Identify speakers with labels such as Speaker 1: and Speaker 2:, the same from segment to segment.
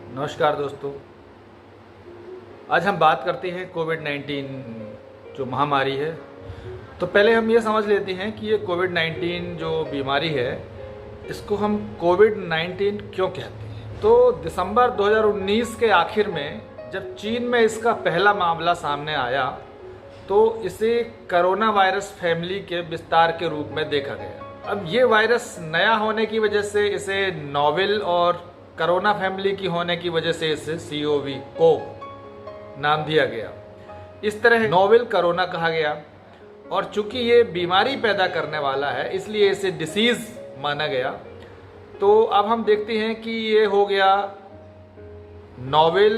Speaker 1: नमस्कार दोस्तों। आज हम बात करते हैं कोविड-19 जो महामारी है। तो पहले हम ये समझ लेते हैं कि ये कोविड-19 जो बीमारी है इसको हम कोविड-19 क्यों कहते हैं। तो दिसंबर 2019 के आखिर में जब चीन में इसका पहला मामला सामने आया तो इसे कोरोना वायरस फैमिली के विस्तार के रूप में देखा गया। अब ये वायरस नया होने की वजह से इसे नोवेल और कोरोना फैमिली की होने की वजह से इसे COV नाम दिया गया। इस तरह नोवेल कोरोना कहा गया और चूंकि ये बीमारी पैदा करने वाला है इसलिए इसे डिसीज माना गया। तो अब हम देखते हैं कि ये हो गया नोवेल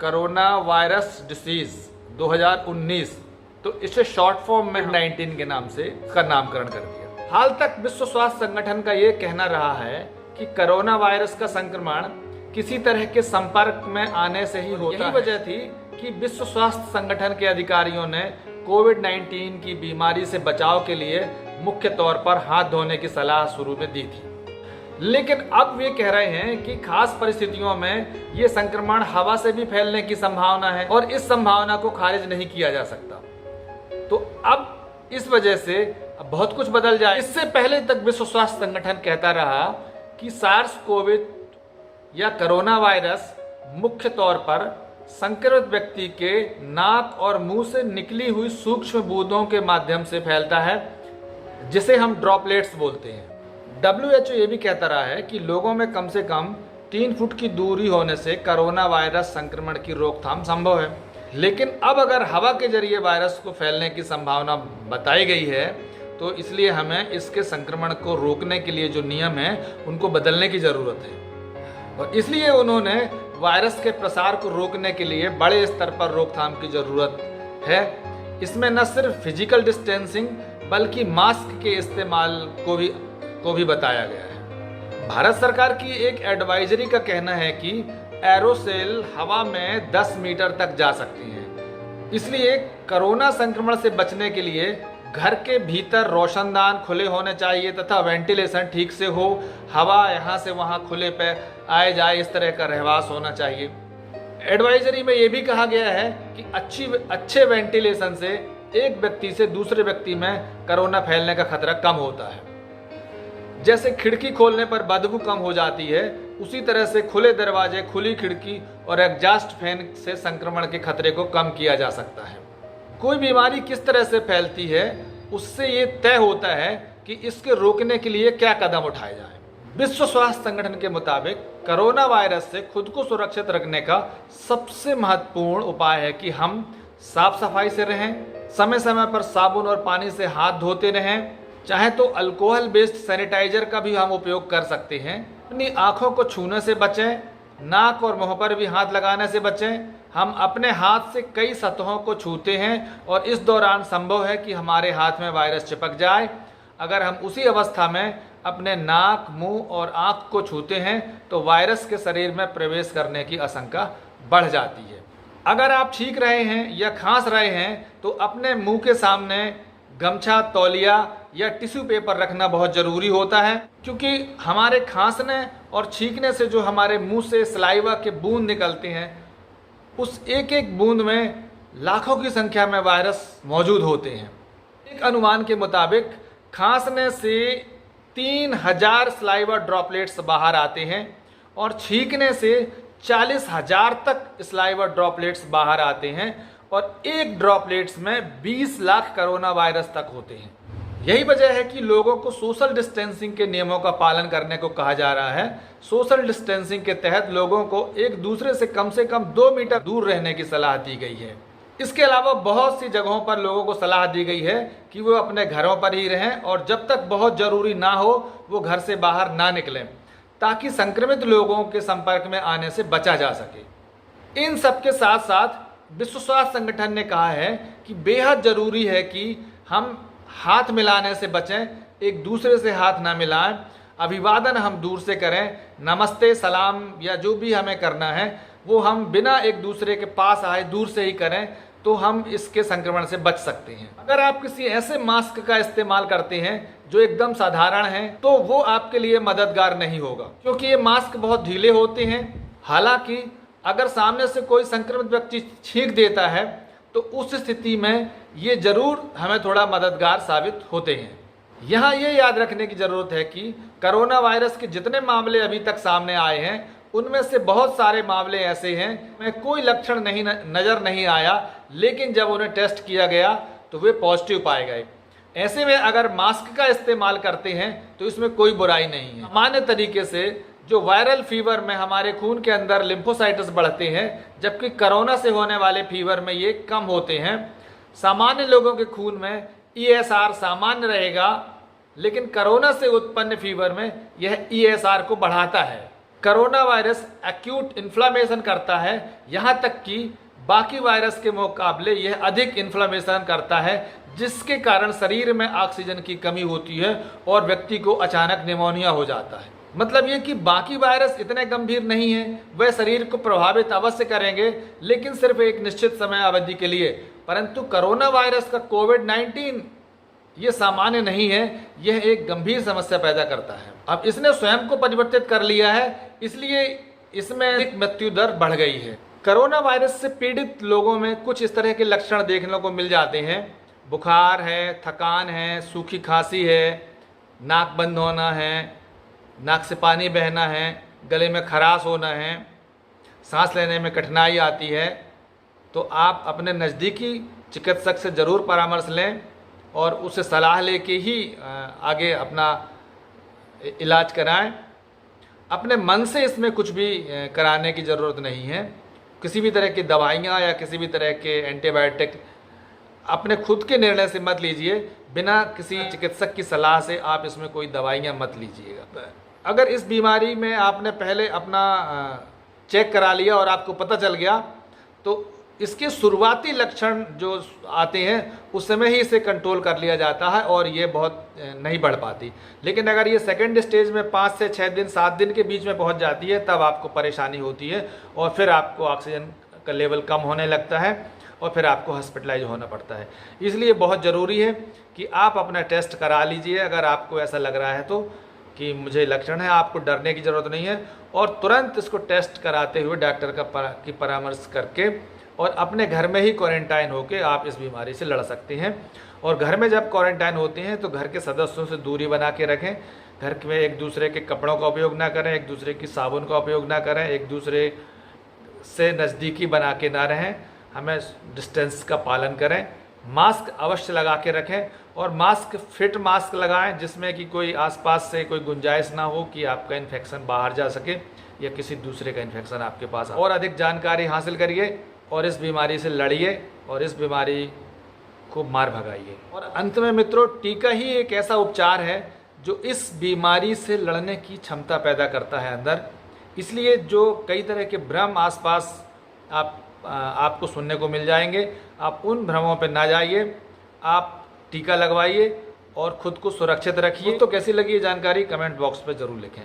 Speaker 1: कोरोना वायरस डिसीज 2019। तो इसे शॉर्ट फॉर्म में 19 के नाम से इसका नामकरण कर दिया। हाल तक विश्व स्वास्थ्य संगठन का ये कहना रहा है कि कोरोना वायरस का संक्रमण किसी तरह के संपर्क में आने से ही होता है। यही वजह थी कि विश्व स्वास्थ्य संगठन के अधिकारियों ने कोविड-19 की बीमारी से बचाव के लिए मुख्य तौर पर हाथ धोने की सलाह शुरू में दी थी। लेकिन अब वे कह रहे हैं कि खास परिस्थितियों में ये संक्रमण हवा से भी फैलने की संभावना है और इस संभावना को खारिज नहीं किया जा सकता। तो अब इस वजह से बहुत कुछ बदल जाए। इससे पहले तक विश्व स्वास्थ्य संगठन कहता रहा कि SARS-CoV या कोरोना वायरस मुख्य तौर पर संक्रमित व्यक्ति के नाक और मुंह से निकली हुई सूक्ष्म बूंदों के माध्यम से फैलता है, जिसे हम ड्रॉपलेट्स बोलते हैं। WHO ये भी कहता रहा है कि लोगों में कम से कम 3 फुट की दूरी होने से कोरोना वायरस संक्रमण की रोकथाम संभव है। लेकिन अब अगर हवा के जरिए वायरस को फैलने की संभावना बताई गई है तो इसलिए हमें इसके संक्रमण को रोकने के लिए जो नियम हैं उनको बदलने की ज़रूरत है और इसलिए उन्होंने वायरस के प्रसार को रोकने के लिए बड़े स्तर पर रोकथाम की ज़रूरत है। इसमें न सिर्फ फिजिकल डिस्टेंसिंग बल्कि मास्क के इस्तेमाल को भी बताया गया है। भारत सरकार की एक एडवाइजरी का कहना है कि एरोसेल हवा में 10 मीटर तक जा सकती हैं। इसलिए कोरोना संक्रमण से बचने के लिए घर के भीतर रोशनदान खुले होने चाहिए तथा वेंटिलेशन ठीक से हो, हवा यहाँ से वहाँ खुले पे आए जाए, इस तरह का रहवास होना चाहिए। एडवाइजरी में ये भी कहा गया है कि अच्छे वेंटिलेशन से एक व्यक्ति से दूसरे व्यक्ति में कोरोना फैलने का खतरा कम होता है। जैसे खिड़की खोलने पर बदबू कम हो जाती है, उसी तरह से खुले दरवाजे, खुली खिड़की और एग्जॉस्ट फैन से संक्रमण के खतरे को कम किया जा सकता है। कोई बीमारी किस तरह से फैलती है उससे ये तय होता है कि इसके रोकने के लिए क्या कदम उठाए जाएं। विश्व स्वास्थ्य संगठन के मुताबिक कोरोना वायरस से खुद को सुरक्षित रखने का सबसे महत्वपूर्ण उपाय है कि हम साफ सफाई से रहें, समय समय पर साबुन और पानी से हाथ धोते रहें, चाहे तो अल्कोहल बेस्ड सैनिटाइजर का भी हम उपयोग कर सकते हैं। अपनी आँखों को छूने से बचें, नाक और मुंह पर भी हाथ लगाने से बचें। हम अपने हाथ से कई सतहों को छूते हैं और इस दौरान संभव है कि हमारे हाथ में वायरस चिपक जाए। अगर हम उसी अवस्था में अपने नाक, मुंह और आँख को छूते हैं तो वायरस के शरीर में प्रवेश करने की आशंका बढ़ जाती है। अगर आप छींक रहे हैं या खांस रहे हैं तो अपने मुंह के सामने गमछा, तौलिया या टिश्यू पेपर रखना बहुत ज़रूरी होता है, क्योंकि हमारे खांसने और छींकने से जो हमारे मुंह से सलाइवा के बूंद निकलते हैं उस एक एक बूंद में लाखों की संख्या में वायरस मौजूद होते हैं। एक अनुमान के मुताबिक खांसने से 3000 सलाइवा ड्रॉपलेट्स बाहर आते हैं और छींकने से 40,000 तक सलाइवा ड्रॉपलेट्स बाहर आते हैं और एक ड्रॉपलेट्स में 20 लाख कोरोना वायरस तक होते हैं। यही वजह है कि लोगों को सोशल डिस्टेंसिंग के नियमों का पालन करने को कहा जा रहा है। सोशल डिस्टेंसिंग के तहत लोगों को एक दूसरे से कम 2 मीटर दूर रहने की सलाह दी गई है। इसके अलावा बहुत सी जगहों पर लोगों को सलाह दी गई है कि वो अपने घरों पर ही रहें और जब तक बहुत ज़रूरी ना हो वो घर से बाहर ना निकलें, ताकि संक्रमित लोगों के संपर्क में आने से बचा जा सके। इन सब के साथ साथ विश्व स्वास्थ्य संगठन ने कहा है कि बेहद ज़रूरी है कि हम हाथ मिलाने से बचें, एक दूसरे से हाथ ना मिलाएं, अभिवादन हम दूर से करें, नमस्ते, सलाम या जो भी हमें करना है वो हम बिना एक दूसरे के पास आए दूर से ही करें, तो हम इसके संक्रमण से बच सकते हैं। अगर आप किसी ऐसे मास्क का इस्तेमाल करते हैं जो एकदम साधारण है तो वो आपके लिए मददगार नहीं होगा, क्योंकि ये मास्क बहुत ढीले होते हैं, हालांकि अगर सामने से कोई संक्रमित व्यक्ति छींक देता है तो उस स्थिति में ये जरूर हमें थोड़ा मददगार साबित होते हैं। यहाँ ये याद रखने की ज़रूरत है कि कोरोना वायरस के जितने मामले अभी तक सामने आए हैं उनमें से बहुत सारे मामले ऐसे हैं में कोई लक्षण नज़र नहीं आया, लेकिन जब उन्हें टेस्ट किया गया तो वे पॉजिटिव पाए गए। ऐसे में अगर मास्क का इस्तेमाल करते हैं तो इसमें कोई बुराई नहीं है। सामान्य तरीके से जो वायरल फीवर में हमारे खून के अंदर लिम्फोसाइट्स बढ़ते हैं, जबकि कोरोना से होने वाले फीवर में ये कम होते हैं। सामान्य लोगों के खून में ESR सामान्य रहेगा, लेकिन कोरोना से उत्पन्न फीवर में यह ESR को बढ़ाता है। कोरोना वायरस एक्यूट इन्फ्लामेशन करता है, यहाँ तक कि बाकी वायरस के मुकाबले यह अधिक इन्फ्लामेशन करता है, जिसके कारण शरीर में ऑक्सीजन की कमी होती है और व्यक्ति को अचानक निमोनिया हो जाता है। मतलब ये कि बाकी वायरस इतने गंभीर नहीं है, वह शरीर को प्रभावित अवश्य करेंगे, लेकिन सिर्फ एक निश्चित समय अवधि के लिए। परंतु कोरोना वायरस का कोविड-19 ये सामान्य नहीं है, यह एक गंभीर समस्या पैदा करता है। अब इसने स्वयं को परिवर्तित कर लिया है, इसलिए इसमें एक मृत्यु दर बढ़ गई है। कोरोना वायरस से पीड़ित लोगों में कुछ इस तरह के लक्षण देखने को मिल जाते हैं। बुखार है, थकान है, सूखी खांसी है, नाक बंद होना है, नाक से पानी बहना है, गले में खराश होना है, सांस लेने में कठिनाई आती है। तो आप अपने नज़दीकी चिकित्सक से ज़रूर परामर्श लें और उससे सलाह लेके ही आगे अपना इलाज कराएं। अपने मन से इसमें कुछ भी कराने की ज़रूरत नहीं है। किसी भी तरह की दवाइयाँ या किसी भी तरह के एंटीबायोटिक अपने खुद के निर्णय से मत लीजिए। बिना किसी चिकित्सक की सलाह से आप इसमें कोई दवाइयाँ मत लीजिएगा। अगर इस बीमारी में आपने पहले अपना चेक करा लिया और आपको पता चल गया तो इसके शुरुआती लक्षण जो आते हैं उस समय ही इसे कंट्रोल कर लिया जाता है और ये बहुत नहीं बढ़ पाती। लेकिन अगर ये सेकंड स्टेज में 5 से 6 दिन 7 दिन के बीच में पहुंच जाती है, तब आपको परेशानी होती है और फिर आपको ऑक्सीजन का लेवल कम होने लगता है और फिर आपको हॉस्पिटलाइज होना पड़ता है। इसलिए बहुत ज़रूरी है कि आप अपना टेस्ट करा लीजिए। अगर आपको ऐसा लग रहा है तो कि मुझे लक्षण है, आपको डरने की ज़रूरत नहीं है और तुरंत इसको टेस्ट कराते हुए डॉक्टर की परामर्श करके और अपने घर में ही क्वारंटाइन होकर आप इस बीमारी से लड़ सकते हैं। और घर में जब क्वारंटाइन होते हैं तो घर के सदस्यों से दूरी बना के रखें। घर में एक दूसरे के कपड़ों का उपयोग ना करें, एक दूसरे की साबुन का उपयोग ना करें, एक दूसरे से नज़दीकी बना के ना रहें। हमें डिस्टेंस का पालन करें। मास्क अवश्य लगा के रखें और मास्क फिट मास्क लगाएं जिसमें कि कोई आसपास से कोई गुंजाइश ना हो कि आपका इन्फेक्शन बाहर जा सके या किसी दूसरे का इन्फेक्शन आपके पास। और अधिक जानकारी हासिल करिए और इस बीमारी से लड़िए और इस बीमारी को मार भगाइए। और अंत में मित्रों, टीका ही एक ऐसा उपचार है जो इस बीमारी से लड़ने की क्षमता पैदा करता है अंदर। इसलिए जो कई तरह के भ्रम आसपास आपको सुनने को मिल जाएंगे, आप उन भ्रमों पर ना जाइए। आप टीका लगवाइए और ख़ुद को सुरक्षित रखिए। तो कैसी लगी ये जानकारी कमेंट बॉक्स पर ज़रूर लिखें।